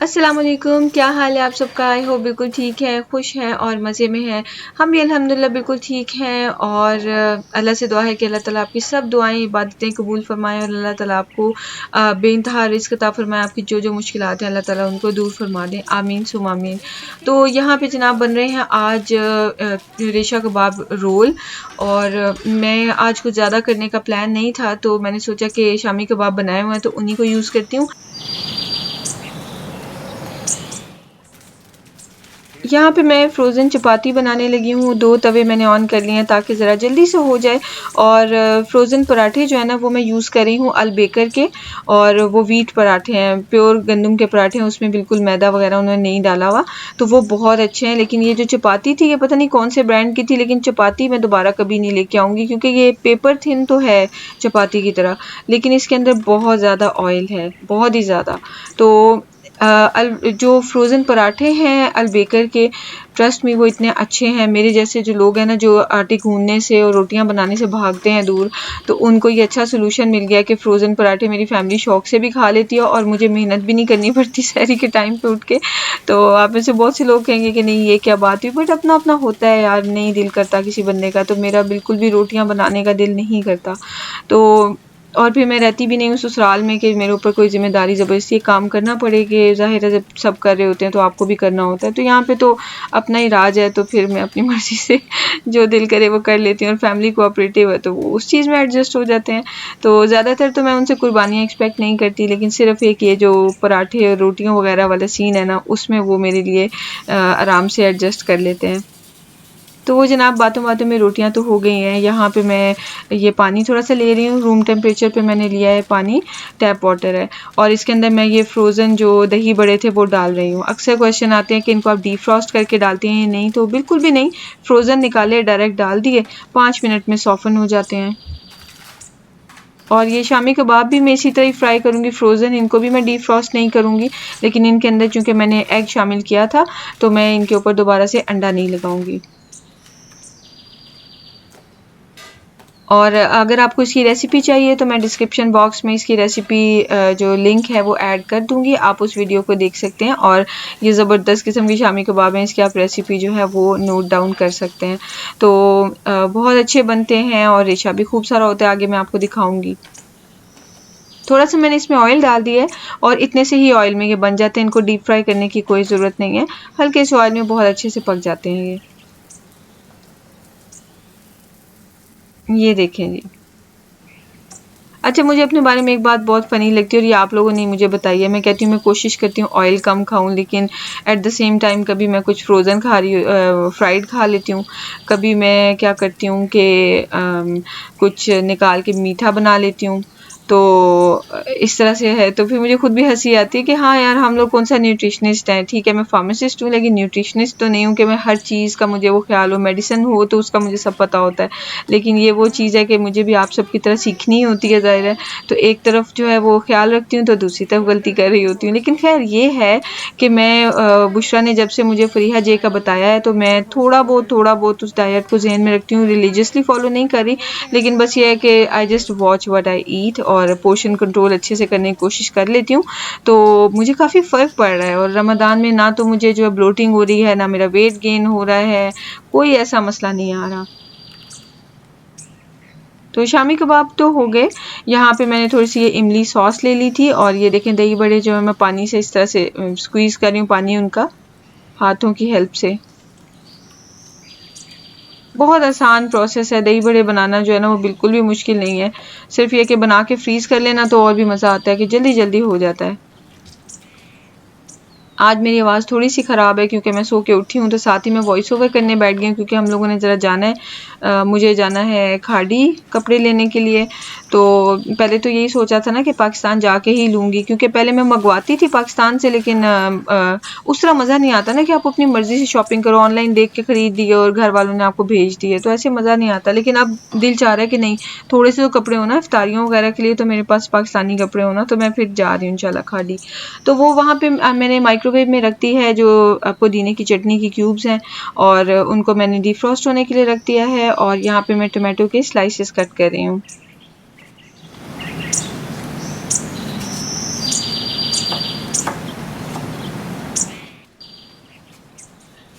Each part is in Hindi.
अस्सलाम वालेकुम, क्या हाल है आप सबका। आई होप बिल्कुल ठीक है, खुश हैं और मज़े में हैं। हम भी अल्हम्दुलिल्लाह बिल्कुल ठीक हैं और अल्लाह से दुआ है कि अल्लाह ताला आपकी सब दुआएं इबादतें कबूल फरमाए और अल्लाह ताला आपको बेइंतहा रिज़्क़ अता फरमाए। आपकी जो जो मुश्किलात हैं अल्लाह ताला उनको दूर फरमा दें, आमीन सुम आमीन। तो यहाँ पे जनाब बन रहे हैं आज रेशा कबाब रोल और मैं आज कुछ ज़्यादा करने का प्लान नहीं था, तो मैंने सोचा कि शामी कबाब बनाए हुए हैं तो उन्हीं को यूज़ करती हूँ। यहाँ पे मैं फ़्रोज़न चपाती बनाने लगी हूँ। 2 तवे मैंने ऑन कर लिए हैं ताकि ज़रा जल्दी से हो जाए। और फ़्रोज़न पराठे जो है ना वो मैं यूज़ कर रही हूँ अल बेकर के, और वो व्हीट पराठे हैं, प्योर गंदम के पराठे हैं, उसमें बिल्कुल मैदा वगैरह उन्होंने नहीं डाला हुआ, तो वो बहुत अच्छे हैं। लेकिन ये जो चपाती थी ये पता नहीं कौन से ब्रांड की थी, लेकिन चपाती मैं दोबारा कभी नहीं लेके आऊँगी क्योंकि ये पेपर थिन तो है चपाती की तरह, लेकिन इसके अंदर बहुत ज़्यादा ऑयल है, बहुत ही ज़्यादा। तो जो फ़्रोज़न पराठे हैं अल बेकर के, ट्रस्ट मी वो इतने अच्छे हैं। मेरे जैसे जो लोग हैं ना जो आटे गूंदने से और रोटियां बनाने से भागते हैं दूर, तो उनको ये अच्छा सोल्यूशन मिल गया कि फ़्रोज़न पराठे मेरी फैमिली शौक से भी खा लेती है और मुझे मेहनत भी नहीं करनी पड़ती सहरी के टाइम पे उठ के। तो आप में से बहुत से लोग कहेंगे कि नहीं ये क्या बात हुई, बट अपना अपना होता है यार, नहीं दिल करता किसी बंदे का, तो मेरा बिल्कुल भी रोटियां बनाने का दिल नहीं करता। तो और फिर मैं रहती भी नहीं हूँ ससुराल में कि मेरे ऊपर कोई ज़िम्मेदारी ज़बरदस्ती काम करना पड़े, कि ज़ाहिर है जब सब कर रहे होते हैं तो आपको भी करना होता है। तो यहाँ पे तो अपना ही राज है, तो फिर मैं अपनी मर्ज़ी से जो दिल करे वो कर लेती हूँ, और फैमिली कोऑपरेटिव है तो वो उस चीज़ में एडजस्ट हो जाते हैं। तो ज़्यादातर तो मैं उनसे कुर्बानियाँ एक्सपेक्ट नहीं करती, लेकिन सिर्फ़ एक ये जो पराठे और रोटियों वगैरह वाला सीन है ना, उसमें वो मेरे लिए आराम से एडजस्ट कर लेते हैं। तो वो जनाब बातों बातों में रोटियां तो हो गई हैं। यहाँ पे मैं ये पानी थोड़ा सा ले रही हूँ, रूम टेम्परेचर पे मैंने लिया है पानी, टैप वाटर है, और इसके अंदर मैं ये फ्रोज़न जो दही बड़े थे वो डाल रही हूँ। अक्सर क्वेश्चन आते हैं कि इनको आप डीफ्रॉस्ट करके डालती हैं या नहीं, तो बिल्कुल भी नहीं, फ्रोज़न निकाले डायरेक्ट डाल दिए, 5 मिनट में सॉफ़न हो जाते हैं। और ये शामी कबाब भी मैं इसी तरह ही फ्राई करूँगी फ़्रोज़न, इनको भी मैं डीफ्रॉस्ट नहीं करूँगी, लेकिन इनके अंदर चूँकि मैंने एग शामिल किया था तो मैं इनके ऊपर दोबारा से अंडा नहीं लगाऊँगी। और अगर आपको इसकी रेसिपी चाहिए तो मैं डिस्क्रिप्शन बॉक्स में इसकी रेसिपी जो लिंक है वो ऐड कर दूंगी, आप उस वीडियो को देख सकते हैं। और ये ज़बरदस्त किस्म की शामी कबाब हैं, इसकी आप रेसिपी जो है वो नोट डाउन कर सकते हैं। तो बहुत अच्छे बनते हैं और रेशा भी खूब सारा होता है, आगे मैं आपको दिखाऊंगी। थोड़ा सा मैंने इसमें ऑयल डाल दिया है और इतने से ही ऑयल में ये बन जाते हैं, इनको डीप फ्राई करने की कोई ज़रूरत नहीं है, हल्के से ऑयल में बहुत अच्छे से पक जाते हैं ये देखें जी। अच्छा, मुझे अपने बारे में एक बात बहुत फ़नी लगती है और ये आप लोगों ने मुझे बताई है। मैं कहती हूँ मैं कोशिश करती हूँ ऑयल कम खाऊं, लेकिन एट द सेम टाइम कभी मैं कुछ फ्रोज़न खा रही फ्राइड खा लेती हूँ, कभी मैं क्या करती हूँ कि कुछ निकाल के मीठा बना लेती हूँ। तो इस तरह से है, तो फिर मुझे खुद भी हंसी आती है कि हाँ यार, हम लोग कौन सा न्यूट्रिशनिस्ट हैं। ठीक है मैं फार्मासिस्ट हूँ, लेकिन न्यूट्रिशनिस्ट तो नहीं हूँ कि मैं हर चीज़ का मुझे वो ख्याल हो, मेडिसिन हो तो उसका मुझे सब पता होता है, लेकिन ये वो चीज़ है कि मुझे भी आप सब की तरह सीखनी होती है ज़ाहिर है। तो एक तरफ जो है वो ख्याल रखती हूँ तो दूसरी तरफ गलती कर रही होती हूँ। लेकिन खैर ये है कि मैं बुशरा ने जब से मुझे फरीहा जे का बताया है तो मैं थोड़ा बहुत उस डाइट को जहन में रखती हूँ, रिलीजियसली फॉलो नहीं कर रही, लेकिन बस ये है कि I just watch what I eat और पोर्शन कंट्रोल अच्छे से करने की कोशिश कर लेती हूँ। तो मुझे काफ़ी फ़र्क पड़ रहा है, और रमज़ान में ना तो मुझे जो है ब्लोटिंग हो रही है, ना मेरा वेट गेन हो रहा है, कोई ऐसा मसला नहीं आ रहा। तो शामी कबाब तो हो गए। यहाँ पे मैंने थोड़ी सी ये इमली सॉस ले ली थी, और ये देखें दही बड़े जो है मैं पानी से इस तरह से स्क्वीज़ कर रही हूँ, पानी उनका हाथों की हेल्प से। बहुत आसान प्रोसेस है। दही बड़े बनाना जो है ना वो बिल्कुल भी मुश्किल नहीं है। सिर्फ ये कि बना के फ्रीज़ कर लेना तो और भी मज़ा आता है कि जल्दी जल्दी हो जाता है। आज मेरी आवाज़ थोड़ी सी ख़राब है क्योंकि मैं सो के उठी हूँ, तो साथ ही मैं वॉइस ओवर करने बैठ गई हूँ क्योंकि हम लोगों ने ज़रा जाना है, मुझे जाना है खाड़ी कपड़े लेने के लिए। तो पहले तो यही सोचा था ना कि पाकिस्तान जाके ही लूँगी, क्योंकि पहले मैं मंगवाती थी पाकिस्तान से, लेकिन उस तरह मज़ा नहीं आता ना कि आप अपनी मर्ज़ी से शॉपिंग करो, ऑनलाइन देख के ख़रीद दिए और घर वालों ने आपको भेज दिए, तो ऐसे मज़ा नहीं आता। लेकिन अब दिल चाह रहा है कि नहीं, थोड़े से तो कपड़े हो ना इफ्तारियों वगैरह के लिए, तो मेरे पास पाकिस्तानी कपड़े हो ना, तो मैं फिर जा रही हूँ इंशाल्लाह खाड़ी। तो वो वहाँ पे मैंने माइक्रोवेव में रख दी है जो पुदीने की चटनी की क्यूब्स हैं, और उनको मैंने डिफ्रॉस्ट होने के लिए रख दिया है, और यहाँ पे मैं टोमेटो के स्लाइसेस कट कर रही हूँ।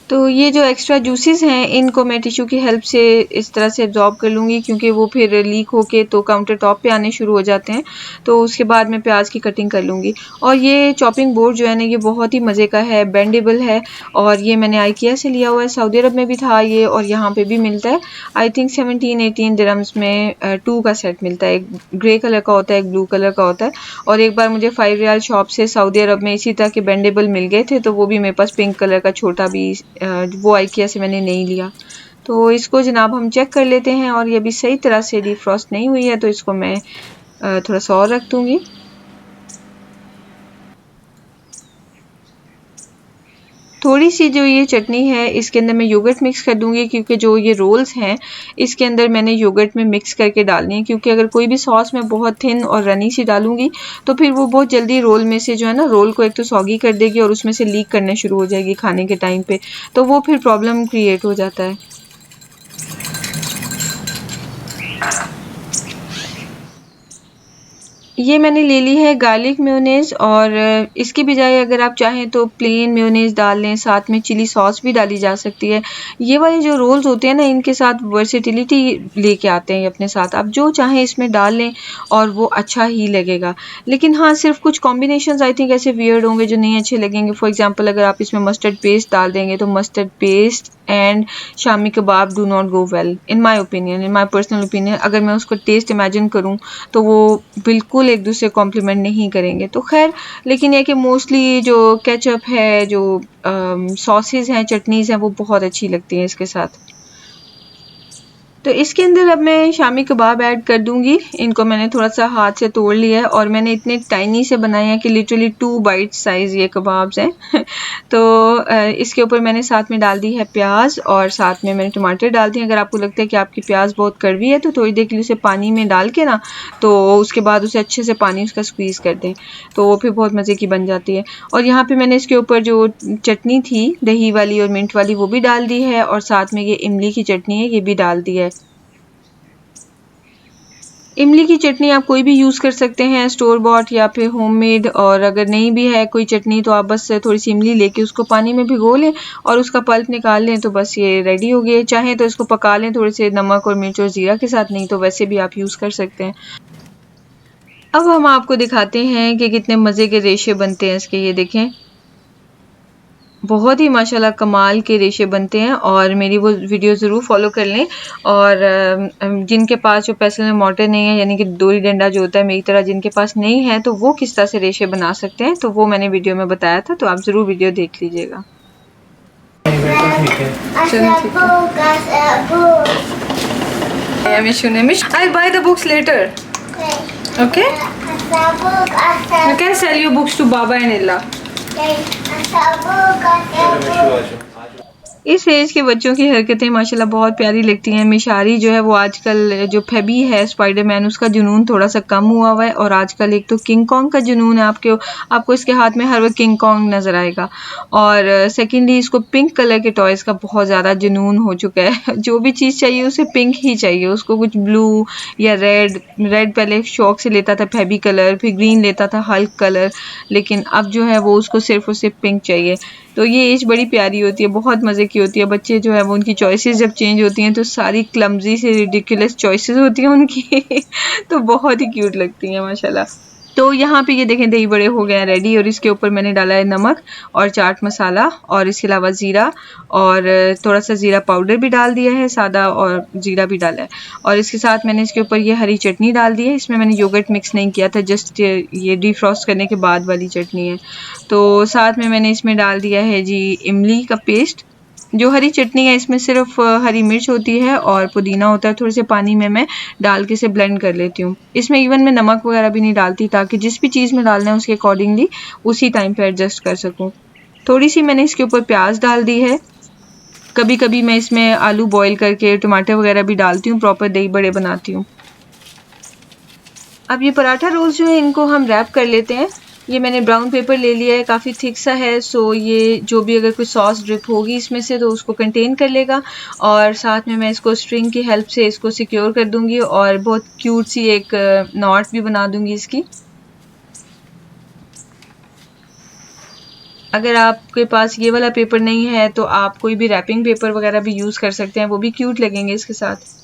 तो ये जो एक्स्ट्रा जूसेस हैं इनको मैं टिश्यू की हेल्प से इस तरह से एब्जॉर्ब कर लूँगी, क्योंकि वो फिर लीक होके तो काउंटर टॉप पे आने शुरू हो जाते हैं। तो उसके बाद मैं प्याज की कटिंग कर लूँगी। और ये चॉपिंग बोर्ड जो है ना ये बहुत ही मज़े का है, बेंडेबल है, और ये मैंने IKEA से लिया हुआ है। सऊदी अरब में भी था ये और यहाँ पे भी मिलता है। आई थिंक 17-18 दिरहम्स में 2 का सेट मिलता है। एक ग्रे कलर का होता है, एक ब्लू कलर का होता है। और एक बार मुझे 5 रियाल शॉप से सऊदी अरब में इसी तरह के बेंडेबल मिल गए थे, तो वो भी मेरे पास पिंक कलर का छोटा भी, वो IKEA से मैंने नहीं लिया। तो इसको जनाब हम चेक कर लेते हैं, और ये भी सही तरह से डिफ्रॉस्ट नहीं हुई है, तो इसको मैं थोड़ा सा और रख दूँगी। थोड़ी सी जो ये चटनी है इसके अंदर मैं योगर्ट मिक्स कर दूंगी, क्योंकि जो ये रोल्स हैं इसके अंदर मैंने योगर्ट में मिक्स करके डालनी है, क्योंकि अगर कोई भी सॉस मैं बहुत थिन और रनी सी डालूंगी तो फिर वो बहुत जल्दी रोल में से जो है ना, रोल को एक तो सॉगी कर देगी और उसमें से लीक करने शुरू हो जाएगी खाने के टाइम पे, तो वो फिर प्रॉब्लम क्रिएट हो जाता है। ये मैंने ले ली है गार्लिक मेयोनेज़, और इसकी बजाय अगर आप चाहें तो प्लेन मेयोनेज़ डाल लें, साथ में चिली सॉस भी डाली जा सकती है। ये वाले जो रोल्स होते हैं ना इनके साथ वर्सेटिलिटी लेके आते हैं अपने साथ, आप जो चाहें इसमें डाल लें और वो अच्छा ही लगेगा। लेकिन हाँ, सिर्फ कुछ कॉम्बिनेशंस आई थिंक ऐसे वियर्ड होंगे जो नहीं अच्छे लगेंगे। फॉर एग्जांपल अगर आप इसमें मस्टर्ड पेस्ट डाल देंगे तो mustard paste and shami kebab do not go well in my opinion, in my personal opinion. अगर मैं उसको टेस्ट इमेजिन करूँ तो वो बिल्कुल एक दूसरे कॉम्प्लीमेंट नहीं करेंगे। तो खैर, लेकिन ये कि मोस्टली जो केचप है, जो सॉसेज हैं, चटनीज़ हैं, वो बहुत अच्छी लगती हैं इसके साथ। तो इसके अंदर अब मैं शामी कबाब ऐड कर दूंगी। इनको मैंने थोड़ा सा हाथ से तोड़ लिया है और मैंने इतने टाइनी से बनाए हैं कि लिटरली 2 बाइट साइज़ ये कबाब्स हैं। तो इसके ऊपर मैंने साथ में डाल दी है प्याज, और साथ में मैंने टमाटर डाल दिए। अगर आपको लगता है कि आपकी प्याज बहुत कड़वी है तो थोड़ी देर के लिए उसे पानी में डाल के ना, तो उसके बाद उसे अच्छे से पानी उसका स्क्वीज़ कर दें, तो वो फिर बहुत मज़े की बन जाती है। और यहाँ पे मैंने इसके ऊपर जो चटनी थी दही वाली और मिंट वाली वो भी डाल दी है, और साथ में ये इमली की चटनी है ये भी डाल दी है। इमली की चटनी आप कोई भी यूज़ कर सकते हैं, स्टोर बॉट या फिर होममेड, और अगर नहीं भी है कोई चटनी तो आप बस थोड़ी सी इमली लेके उसको पानी में भिगो लें और उसका पल्प निकाल लें, तो बस ये रेडी हो गई। चाहें तो इसको पका लें थोड़े से नमक और मिर्च और ज़ीरा के साथ, नहीं तो वैसे भी आप यूज़ कर सकते हैं। अब हम आपको दिखाते हैं कि कितने मज़े के रेशे बनते हैं इसके। ये देखें, बहुत ही माशाल्लाह कमाल के रेशे बनते हैं, और मेरी वो वीडियो ज़रूर फॉलो कर लें। और जिनके पास जो पेसल में मोटर नहीं है, यानी कि दोरी डंडा जो होता है मेरी तरह जिनके पास नहीं है, तो वो किस तरह से रेशे बना सकते हैं, तो वो मैंने वीडियो में बताया था, तो आप ज़रूर वीडियो देख लीजिएगा। I'll buy the books later. Okay? You can sell your books to Baba and Illa. इस एज के बच्चों की हरकतें माशाल्लाह बहुत प्यारी लगती हैं। मिशारी जो है वो आजकल, जो फेबी है स्पाइडरमैन, उसका जुनून थोड़ा सा कम हुआ हुआ है, और आजकल एक तो किंग कॉन्ग का जुनून है। आपको इसके हाथ में हर वक्त किंग कॉन्ग नज़र आएगा। और सेकेंडली इसको पिंक कलर के टॉयज़ का बहुत ज़्यादा जुनून हो चुका है। जो भी चीज़ चाहिए उसे पिंक ही चाहिए, उसको कुछ ब्लू या रेड पहले शौक से लेता था, फेबी कलर, फिर ग्रीन लेता था, हल्क कलर, लेकिन अब जो है वो उसको सिर्फ उसे पिंक चाहिए। तो ये एज बड़ी प्यारी होती है, बहुत मज़े की होती है। बच्चे जो है वो, उनकी चॉइसेस जब चेंज होती हैं तो सारी क्लमजी से रिडिकुलस चॉइसेस होती हैं उनकी। तो बहुत ही क्यूट लगती हैं माशाल्लाह। तो यहाँ पे ये देखें दही बड़े हो गए हैं रेडी, और इसके ऊपर मैंने डाला है नमक और चाट मसाला, और इसके अलावा ज़ीरा, और थोड़ा सा ज़ीरा पाउडर भी डाल दिया है सादा, और ज़ीरा भी डाला है। और इसके साथ मैंने इसके ऊपर ये हरी चटनी डाल दी है। इसमें मैंने योगर्ट मिक्स नहीं किया था, जस्ट ये डिफ्रॉस्ट करने के बाद वाली चटनी है। तो साथ में मैंने इसमें डाल दिया है जी इमली का पेस्ट। जो हरी चटनी है इसमें सिर्फ हरी मिर्च होती है और पुदीना होता है, थोड़े से पानी में मैं डाल के इसे ब्लेंड कर लेती हूँ। इसमें इवन मैं नमक वगैरह भी नहीं डालती, ताकि जिस भी चीज़ में डालना है उसके अकॉर्डिंगली उसी टाइम पे एडजस्ट कर सकूँ। थोड़ी सी मैंने इसके ऊपर प्याज डाल दी है। कभी कभी मैं इसमें आलू बॉईल करके टमाटर वगैरह भी डालती हूँ, प्रॉपर दही बड़े बनाती हूँ। अब ये पराठा रोल्स जो है इनको हम रैप कर लेते हैं। ये मैंने ब्राउन पेपर ले लिया है, काफ़ी थिक सा है, सो ये जो भी अगर कोई सॉस ड्रिप होगी इसमें से तो उसको कंटेन कर लेगा। और साथ में मैं इसको स्ट्रिंग की हेल्प से इसको सिक्योर कर दूंगी, और बहुत क्यूट सी एक नॉट भी बना दूंगी इसकी। अगर आपके पास ये वाला पेपर नहीं है तो आप कोई भी रैपिंग पेपर वगैरह भी यूज़ कर सकते हैं, वो भी क्यूट लगेंगे इसके साथ।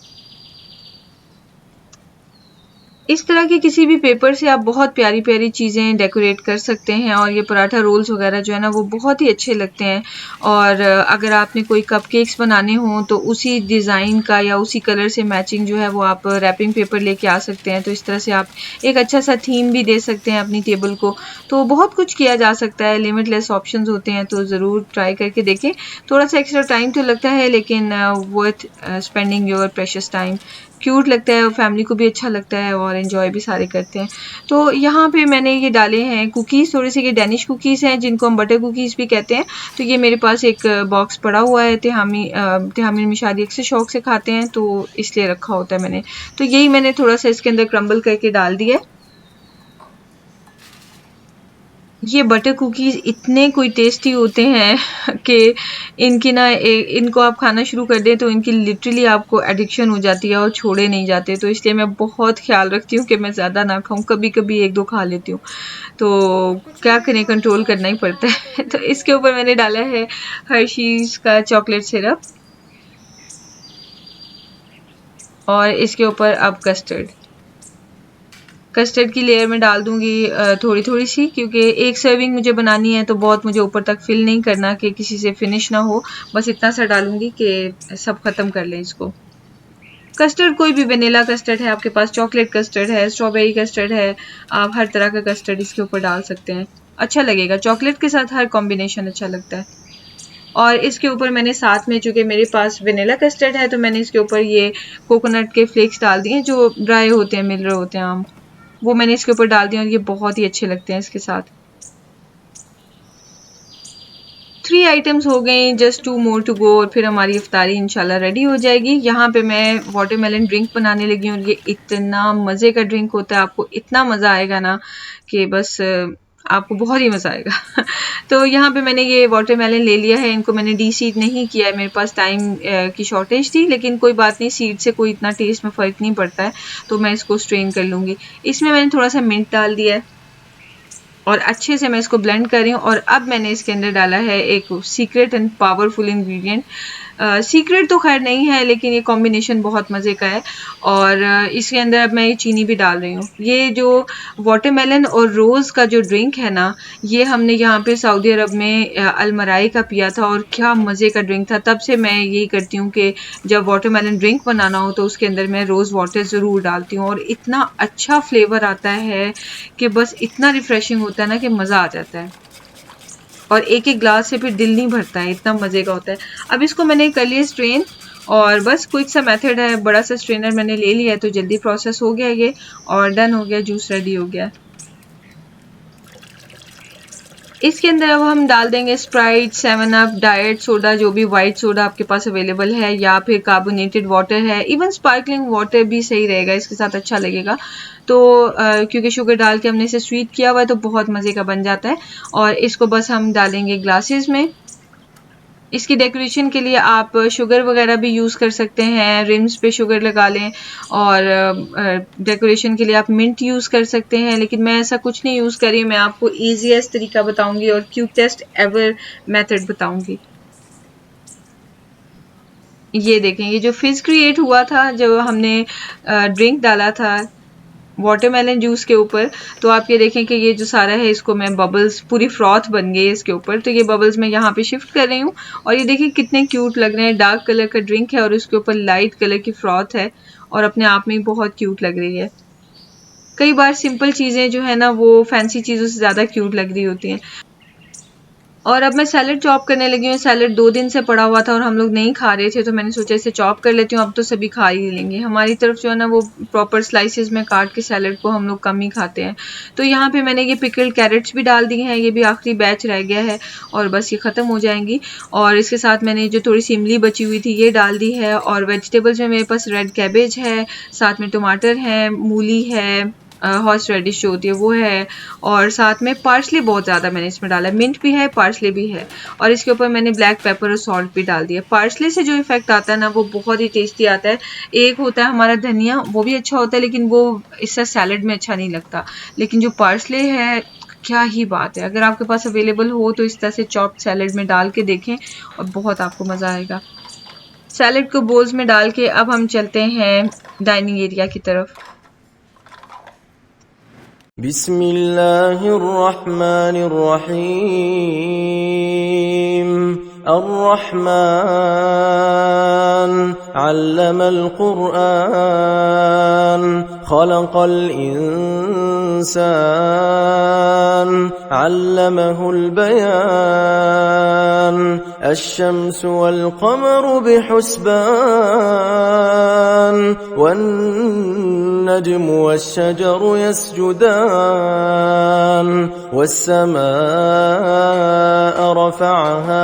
इस तरह के किसी भी पेपर से आप बहुत प्यारी प्यारी चीज़ें डेकोरेट कर सकते हैं, और ये पराठा रोल्स वगैरह जो है ना वो बहुत ही अच्छे लगते हैं। और अगर आपने कोई कपकेक्स बनाने हों तो उसी डिज़ाइन का या उसी कलर से मैचिंग जो है वो आप रैपिंग पेपर लेके आ सकते हैं। तो इस तरह से आप एक अच्छा सा थीम भी दे सकते हैं अपनी टेबल को। तो बहुत कुछ किया जा सकता है, लिमिटलेस ऑप्शंस होते हैं, तो ज़रूर ट्राई करके देखें। थोड़ा सा एक्स्ट्रा टाइम तो लगता है, लेकिन worth spending your precious time. Cute लगता है और फैमिली को भी अच्छा लगता है, और एंजॉय भी सारे करते हैं। तो यहाँ पे मैंने ये डाले हैं कुकीज़, थोड़े से ये डेनिश कुकीज़ हैं जिनको हम बटर कुकीज़ भी कहते हैं। तो ये मेरे पास एक बॉक्स पड़ा हुआ है, तिहामी में शादी अक्सर शौक से खाते हैं, तो इसलिए रखा होता है मैंने। तो यही मैंने थोड़ा सा इसके अंदर क्रम्बल करके डाल दिया है। ये बटर कुकीज़ इतने कोई टेस्टी होते हैं कि इनकी ना इनको आप खाना शुरू कर दें तो इनकी लिटरली आपको एडिक्शन हो जाती है और छोड़े नहीं जाते। तो इसलिए मैं बहुत ख्याल रखती हूँ कि मैं ज़्यादा ना खाऊं, कभी कभी एक दो खा लेती हूँ। तो क्या करें, कंट्रोल करना ही पड़ता है। तो इसके ऊपर मैंने डाला है हर्शीज़ का चॉकलेट सिरप, और इसके ऊपर अब कस्टर्ड की लेयर में डाल दूंगी थोड़ी थोड़ी सी, क्योंकि एक सर्विंग मुझे बनानी है तो बहुत मुझे ऊपर तक फिल नहीं करना कि किसी से फिनिश ना हो। बस इतना सा डालूंगी कि सब खत्म कर लें इसको। कस्टर्ड कोई भी, वेनिला कस्टर्ड है आपके पास, चॉकलेट कस्टर्ड है, स्ट्रॉबेरी कस्टर्ड है, आप हर तरह का कस्टर्ड इसके ऊपर डाल सकते हैं। अच्छा लगेगा, चॉकलेट के साथ हर कॉम्बिनेशन अच्छा लगता है। और इसके ऊपर मैंने साथ में, चूंकि मेरे पास वेनिला कस्टर्ड है, तो मैंने इसके ऊपर ये कोकोनट के फ्लेक्स डाल दिए जो ड्राई होते हैं, मिल रहे होते हैं आम, वो मैंने इसके ऊपर डाल दिया, और ये बहुत ही अच्छे लगते हैं इसके साथ। 3 आइटम्स हो गए, जस्ट 2 मोर टू गो, और फिर हमारी इफ्तारी इंशाल्लाह रेडी हो जाएगी। यहाँ पे मैं वाटरमेलन ड्रिंक बनाने लगी हूँ। ये इतना मज़े का ड्रिंक होता है, आपको इतना मज़ा आएगा ना कि बस आपको बहुत ही मज़ा आएगा। तो यहाँ पे मैंने ये वाटरमेलन ले लिया है, इनको मैंने डी-सीड नहीं किया है, मेरे पास टाइम की शॉर्टेज थी, लेकिन कोई बात नहीं, सीड से कोई इतना टेस्ट में फ़र्क नहीं पड़ता है। तो मैं इसको स्ट्रेन कर लूँगी। इसमें मैंने थोड़ा सा मिंट डाल दिया है, और अच्छे से मैं इसको ब्लेंड कर रही हूँ। और अब मैंने इसके अंदर डाला है एक secret and powerful ingredient. Secret तो खैर नहीं है, लेकिन ये कॉम्बिनेशन बहुत मज़े का है। और इसके अंदर अब मैं ये चीनी भी डाल रही हूँ। ये जो वाटरमेलन और रोज़ का जो ड्रिंक है ना, ये हमने यहाँ पे सऊदी अरब में अलमराई का पिया था, और क्या मज़े का ड्रिंक था। तब से मैं यही करती हूँ कि जब वाटरमेलन ड्रिंक बनाना हो तो उसके अंदर मैं रोज़ वाटर ज़रूर डालती हूँ, और इतना अच्छा फ्लेवर आता है कि बस इतना रिफ़्रेशिंग होता है ना कि मज़ा आ जाता है, और एक एक ग्लास से फिर दिल नहीं भरता है, इतना मज़े का होता है। अब इसको मैंने कर लिया स्ट्रेन, और बस क्विक सा मेथड है, बड़ा सा स्ट्रेनर मैंने ले लिया है, तो जल्दी प्रोसेस हो गया ये, और डन हो गया, जूस रेडी हो गया। इसके अंदर अब हम डाल देंगे स्प्राइट, 7 अप, डाइट सोडा, जो भी वाइट सोडा आपके पास अवेलेबल है, या फिर कार्बोनेटेड वाटर है, इवन स्पार्कलिंग वाटर भी सही रहेगा, इसके साथ अच्छा लगेगा। तो क्योंकि शुगर डाल के हमने इसे स्वीट किया हुआ है तो बहुत मज़े का बन जाता है। और इसको बस हम डालेंगे ग्लासेस में। इसकी डेकोरेशन के लिए आप शुगर वगैरह भी यूज़ कर सकते हैं, रिम्स पे शुगर लगा लें, और डेकोरेशन के लिए आप मिंट यूज़ कर सकते हैं, लेकिन मैं ऐसा कुछ नहीं यूज़ कर रही हूँ। मैं आपको ईजीएस्ट तरीका बताऊंगी और क्यूटेस्ट एवर मेथड बताऊंगी। ये देखें, ये जो फिज़ क्रिएट हुआ था, जो हमने ड्रिंक डाला था, वाटरमेलन जूस के ऊपर। तो आप ये देखें कि ये जो सारा है इसको मैं बबल्स पूरी फ्रॉथ बन गई है इसके ऊपर, तो ये बबल्स मैं यहाँ पे शिफ्ट कर रही हूँ। और ये देखिए कितने क्यूट लग रहे हैं, डार्क कलर का ड्रिंक है और उसके ऊपर लाइट कलर की फ्रॉथ है और अपने आप में ही बहुत क्यूट लग रही है। कई बार सिंपल चीज़ें जो है ना वो फैंसी चीज़ों से ज़्यादा क्यूट लग रही होती हैं। और अब मैं सैलड चॉप करने लगी हूँ। सैलड 2 दिन से पड़ा हुआ था और हम लोग नहीं खा रहे थे, तो मैंने सोचा इसे चॉप कर लेती हूँ। अब तो सभी खा ही लेंगे। हमारी तरफ जो है ना वो प्रॉपर स्लाइसेस में काट के सैलड को हम लोग कम ही खाते हैं। तो यहाँ पे मैंने ये पिकल्ड कैरेट्स भी डाल दिए हैं, ये भी आखिरी बैच रह गया है और बस ये ख़त्म हो जाएंगी। और इसके साथ मैंने जो थोड़ी सी इमली बची हुई थी ये डाल दी है। और वेजिटेबल्स में मेरे पास रेड कैबेज है, साथ में टमाटर है, मूली है, हॉर्स रेडिश जो होती है वो है, और साथ में पार्सले बहुत ज़्यादा मैंने इसमें डाला है, मिंट भी है, पार्सले भी है, और इसके ऊपर मैंने ब्लैक पेपर और सॉल्ट भी डाल दिया। पार्सले से जो इफेक्ट आता है ना वो बहुत ही टेस्टी आता है। एक होता है हमारा धनिया, वो भी अच्छा होता है लेकिन वो इससे सैलड में अच्छा नहीं लगता, लेकिन जो पार्सले है क्या ही बात है। अगर आपके पास अवेलेबल हो तो इस तरह से चॉप्ड सैलड में डाल के देखें और बहुत आपको मज़ा आएगा। सैलड को बोल्स में डाल के अब हम चलते हैं डाइनिंग एरिया की तरफ। बिस्मिल्लाहिर्रहमानिर्रहीम। अर्रहमान अल्लमल क़ुरआन खलक़ल इंसान अल्लमहुल बयान अश्शम्सु वल क़मरु बिहुस्बान वन्नज्मु वश्शजरु यस्जुदान वस्समाअ रफ़अहा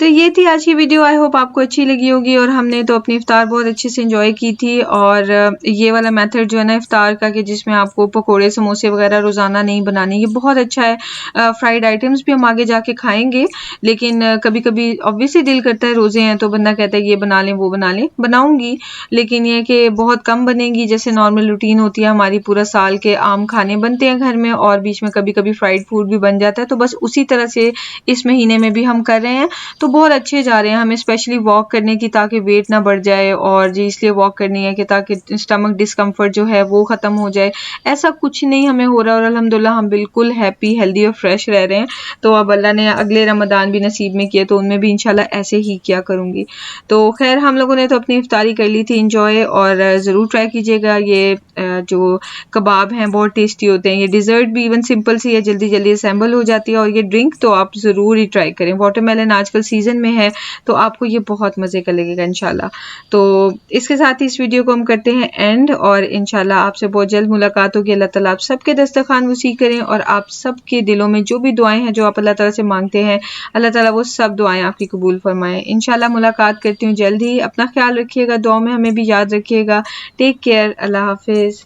तो ये थी आज की वीडियो। आई होप आपको अच्छी लगी होगी। और हमने तो अपनी इफ्तार बहुत अच्छे से एंजॉय की थी। और ये वाला मेथड जो है ना इफ्तार का, कि जिसमें आपको पकोड़े समोसे वगैरह रोज़ाना नहीं बनाने, ये बहुत अच्छा है। फ्राइड आइटम्स भी हम आगे जाके खाएंगे, लेकिन कभी कभी ऑब्वियसली दिल करता है, रोज़े हैं तो बंदा कहता है ये बना लें वो बना लें, बनाऊंगी, लेकिन ये कि बहुत कम बनेगी। जैसे नॉर्मल रूटीन होती है हमारी, पूरा साल के आम खाने बनते हैं घर में और बीच में कभी कभी फ्राइड फूड भी बन जाता है, तो बस उसी तरह से इस महीने में भी हम कर रहे हैं। तो बहुत अच्छे जा रहे हैं। हमें स्पेशली वॉक करने की ताकि वेट ना बढ़ जाए, और जी इसलिए वॉक करनी है कि ताकि स्टमक डिस्कम्फर्ट जो है वो ख़त्म हो जाए। ऐसा कुछ नहीं हमें हो रहा, और अल्हम्दुलिल्लाह हम बिल्कुल हैप्पी, हेल्दी और फ्रेश रह रहे हैं। तो अब अल्लाह ने अगले रमज़ान भी नसीब में किए तो उनमें भी इंशाल्लाह ऐसे ही किया करूँगी। तो खैर हम लोगों ने तो अपनी इफ्तारी कर ली थी इंजॉय, और ज़रूर ट्राई कीजिएगा। ये जो कबाब हैं बहुत टेस्टी होते हैं। ये डिज़र्ट भी इवन सिंपल सी है, जल्दी जल्दी असेंबल हो जाती है, और ये ड्रिंक तो आप ज़रूर ही ट्राई करें। वाटरमेलन आजकल सीज़न में है तो आपको ये बहुत मज़े का लगेगा इंशाल्लाह। तो इसके साथ ही इस वीडियो को हम करते हैं एंड, और इंशाल्लाह आपसे बहुत जल्द मुलाकात होगी। अल्लाह ताला आप सबके दस्तरखान वसी करें, और आप सबके दिलों में जो भी दुआएं हैं जो आप अल्लाह ताला से मांगते हैं, अल्लाह ताला वो सब दुआएं आपकी कबूल फरमाएं। इंशाल्लाह मुलाकात करती हूँ जल्द ही। अपना ख्याल रखिएगा, दुआ में हमें भी याद रखिएगा। टेक केयर, अल्लाह हाफिज़।